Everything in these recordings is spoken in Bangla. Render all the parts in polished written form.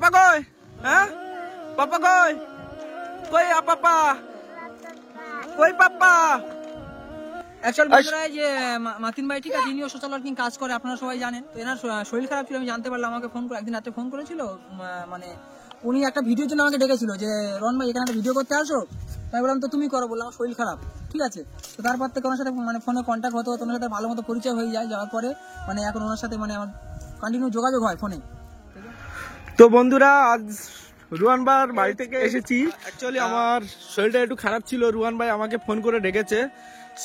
পাপা কই? হ্যাঁ পাপা কই? কই পাপা? কই পাপা? অ্যাকচুয়ালি বন্ধুরা যে মাতিন ভাই ঠিক আছে, ইনিও সোশ্যাল ওয়ার্কিং কাজ করে, আপনারা সবাই জানেন। তো এনার শরীর খারাপ ছিল, আমি জানতে পারলাম, আমাকে ফোন করে একদিন রাতে ফোন করেছিল। মানে উনি একটা ভিডিওর জন্য আমাকে ডেকেছিল যে রন ভাই এখানে একটা ভিডিও করতে আসো। তাই বললাম তো তুমি করো, বললাম আমার শরীর খারাপ, ঠিক আছে। তো তারপর থেকে ওনার সাথে মানে ফোনে কন্ট্যাক্ট হতো, ওনার সাথে ভালো মতো পরিচয় হয়ে যায়। যাওয়ার পরে মানে এখন ওনার সাথে মানে আমার কন্টিনিউ যোগাযোগ হয় ফোনে। তো বন্ধুরা, আজ রুহান ভাইয়ের বাড়ি থেকে এসেছি। অ্যাকচুয়ালি আমার শরীরটা একটু খারাপ ছিল, রুহান ভাই আমাকে ফোন করে ডেকেছে,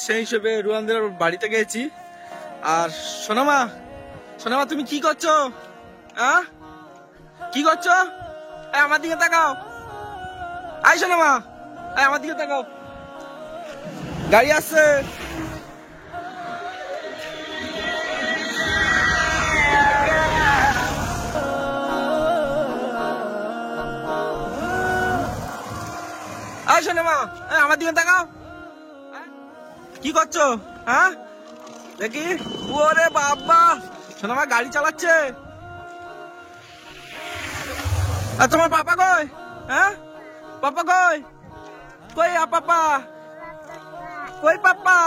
সেই হিসেবে রুহানদের বাড়িতে গেছি। আর সোনামা, সোনামা তুমি কি করছো? হ্যাঁ কি করছো? আমার দিকে তাকাও। আই সোনামা, আমার দিকে তাকাও, গাড়ি আসছে। আই সোনামা, আমার দিকে তাকাও। কি করছো? হ্যাঁ দেখি। ওরে বাবা, সোনামা গাড়ি চালাচ্ছে। আর তোমার পাপা কই? হ্যাঁ পাপা কই? কই পাপা? কই পাপা?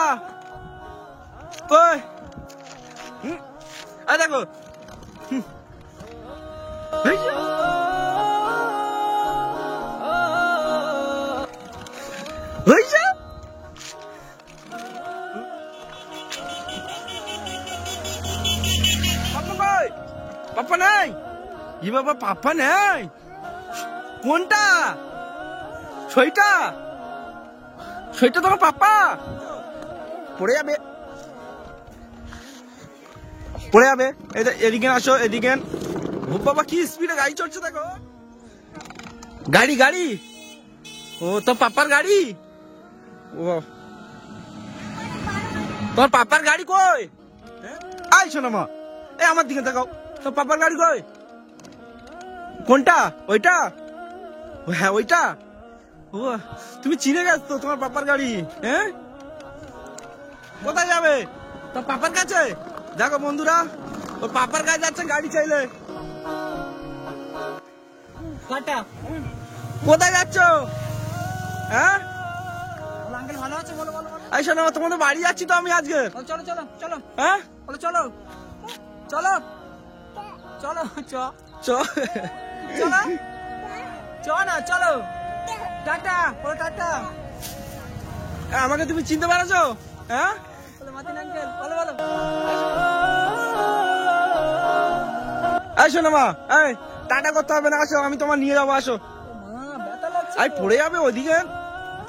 কই? দেখো হয়েছে। পাপা কই? পাপা নাই? ই বাবা, পাপা নাই? কোনটা? ছয়টা? ছয়টা তোমার পাপা? পড়ে যাবে, পড়ে যাবে। এদিকে আসো, এদিকে। ও বাবা, কি স্পিডে গাড়ি চড়ছে দেখো। গাড়ি গাড়ি, ও তো পাপার গাড়ি। ও তোমার পাপার গাড়ি কই? আই সোনামা, আমার দিকে তাকাও, তোর পাপার গাড়ি কই? কোনটা? ওইটা? হ্যাঁ ওইটা। ও তুমি চিনে গেছো তোমার পাপার গাড়ি? হ্যাঁ কোথায় যাবে? তোর পাপার কাছে। দেখো বন্ধুরা, ওর পাপার কাছে যাচ্ছে গাড়ি চাইলে। কোথায় যাচ্ছ? হ্যাঁ আঙ্কেল ভালো আছে? বলো বলো। এই শোনো, তোমাদের বাড়ি যাচ্ছি তো আমি আজকে। চলো চলো চলো। হ্যাঁ বলো চলো চলো চলো চ চলো চলো চ না, চলো টাটা। বলো টাটা। আমাকে তুমি চিনতে পারছো? হ্যাঁ বলো মাতিন আঙ্কেল, বলো বলো। এই শোনো মা, এই টাটা করতে হবে না, আসো আমি তোমার নিয়ে যাবো, আসো। ব্যথা লাগছে। আই পড়ে যাবে ওইদিকে,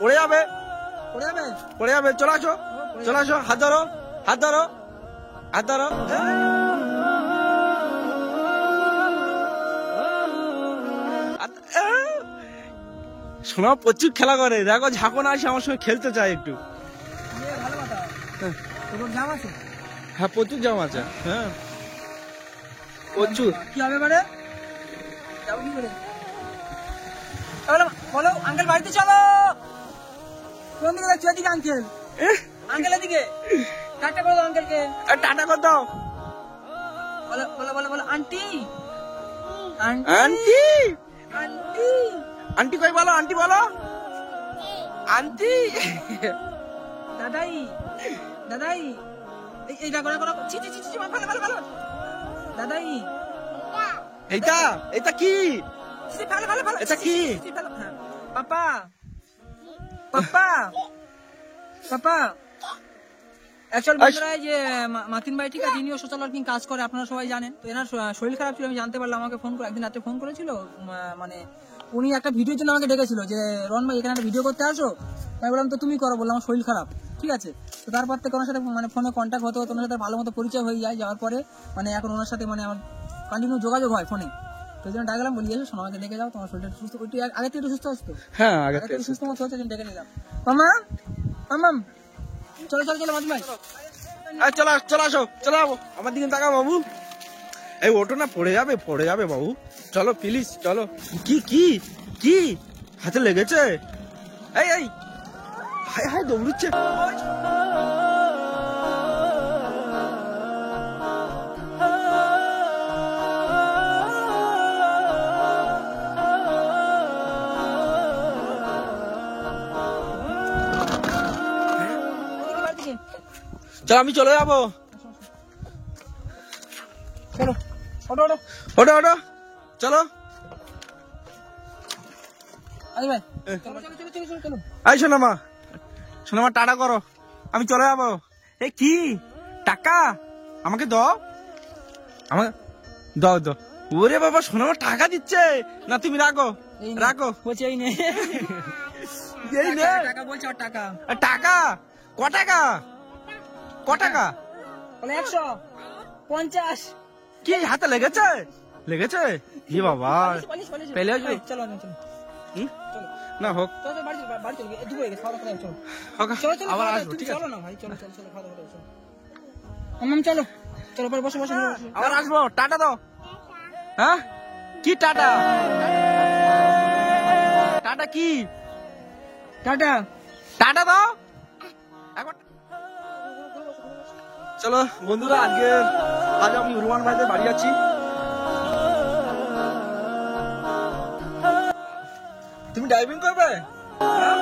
পড়ে যাবে, পড়ে যাবে। পড়ে যাবে। চলে আসো, চলে আসো, হাত ধরো, হাত ধরো, হাত ধরো। শোনা প্রচুর খেলা করে, দেখো ঝাঁকো না আসে আমার সঙ্গে খেলতে চায় একটু। ভালো কথা। তোর জাম আছে? হ্যাঁ প্রচুর জাম আছে, হ্যাঁ প্রচুর। কি হবে মানে? যাও কি করে? বলো আঙ্কেল বাড়িতে চলো। কোন দিকে যাচ্ছ? এদিকে আঙ্কেল, আঙ্কেল এদিকে। টাটা করে দাও আঙ্কেলকে। টাটা কর দাও। বলো বলো বলো বলো আন্টি, আন্টি, আন্টি। আন্টি কই বলো, আন্টি বলো, আন্টি। দাদাই, দাদাই। এই ডাকো ডাকো ডাকো। ছি ছি ছি ছি, ভালো ভালো ভালো। দাদাই। এইটা, এটা কি? ছি ভালো ভালো ভালো। এটা কি? পাপা, পাপা, পাপা। অ্যাকচুয়ালি বন্ধুরা যে মাতিন ভাই ঠিক আছে, ইনিও সোশ্যাল ওয়ার্কিং কাজ করে, আপনারা সবাই জানেন। তো এনার শরীর খারাপ ছিল, আমি জানতে পারলাম, আমাকে ফোন করে একদিন রাতে ফোন করেছিল। মানে উনি একটা ভিডিওর জন্য আমাকে ডেকেছিল যে রন ভাই এখানে একটা ভিডিও করতে আসো। তাই বললাম তো তুমি করো, বললাম আমার শরীর খারাপ, ঠিক আছে। তো তারপর থেকে ওনার সাথে মানে ফোনে কন্ট্যাক্ট হতো, ওনার সাথে ভালো মতো পরিচয় হয়ে যায়। যাওয়ার পরে মানে এখন ওনার সাথে মানে আমার কন্টিনিউ যোগাযোগ হয় ফোনে। তো এই জন্য ডাকলাম, বলি এসো সোনামাকে ডেকে যাও, তোমার শরীরটা সুস্থ। ওইটু আগে থেকে একটু সুস্থ আসতো। হ্যাঁ আগে থেকে সুস্থ মতো হচ্ছে, ডেকে নিলাম। মামা, মামাম, চলো চলো চলো মাতিন ভাই। চলো চলো আসো, চলো আমার দিকে তাকাও বাবু। এই ওটো না পড়ে যাবে, পড়ে যাবে বাবু, চলো প্লিজ চলো। কি কি কি হাতে লেগেছে? এই এই হাই হাই দৌড়ুচ্ছে। চল আমি চলে যাবো। চলো ওটো ওটো ওটো ওটো চলো। আরে ভাই চলো চলো চলো চলো চলো। এই সোনামা, সোনামা টাটা করো, আমি চলে যাবো। এ কি টাকা আমাকে দাও, আমাকে দাও দাও। ওরে বাবা, সোনামা টাকা দিচ্ছে না, তুমি রাখো এই নে। রাখো। বলছি এই নে এই নে। টাকা বলছে আর টাকা টাকা ক টাকা, ক টাকা? বলে 150 কি হাতে লেগেছে, লেগেছে? ই বাবা, পেলে আসবে? চলো চলো হুম? চলো না হোক, চলো বাড়ি চলো বাড়ি চলো দুপুরে গেছে খাওয়া দাওয়া করে চলো হোক, চলো চলো আবার খাওয়া দাওয়া, আসবো, তুমি ঠিক আছে? চলো না ভাই চলো চলো চলো খাওয়া দাওয়া করে চলো মাম্মাম চলো চলো পরে বসো বসো বসো। আবার আসবো, টাটা দাও। হ্যাঁ কি টাটা, টাটা কি, টাটা টাটা দাও এখন। চলো বন্ধুরা, আজ আমি রুমান ভাইদের বাড়ি যাচ্ছি। তুমি ড্রাইভিং করবে? হ্যাঁ?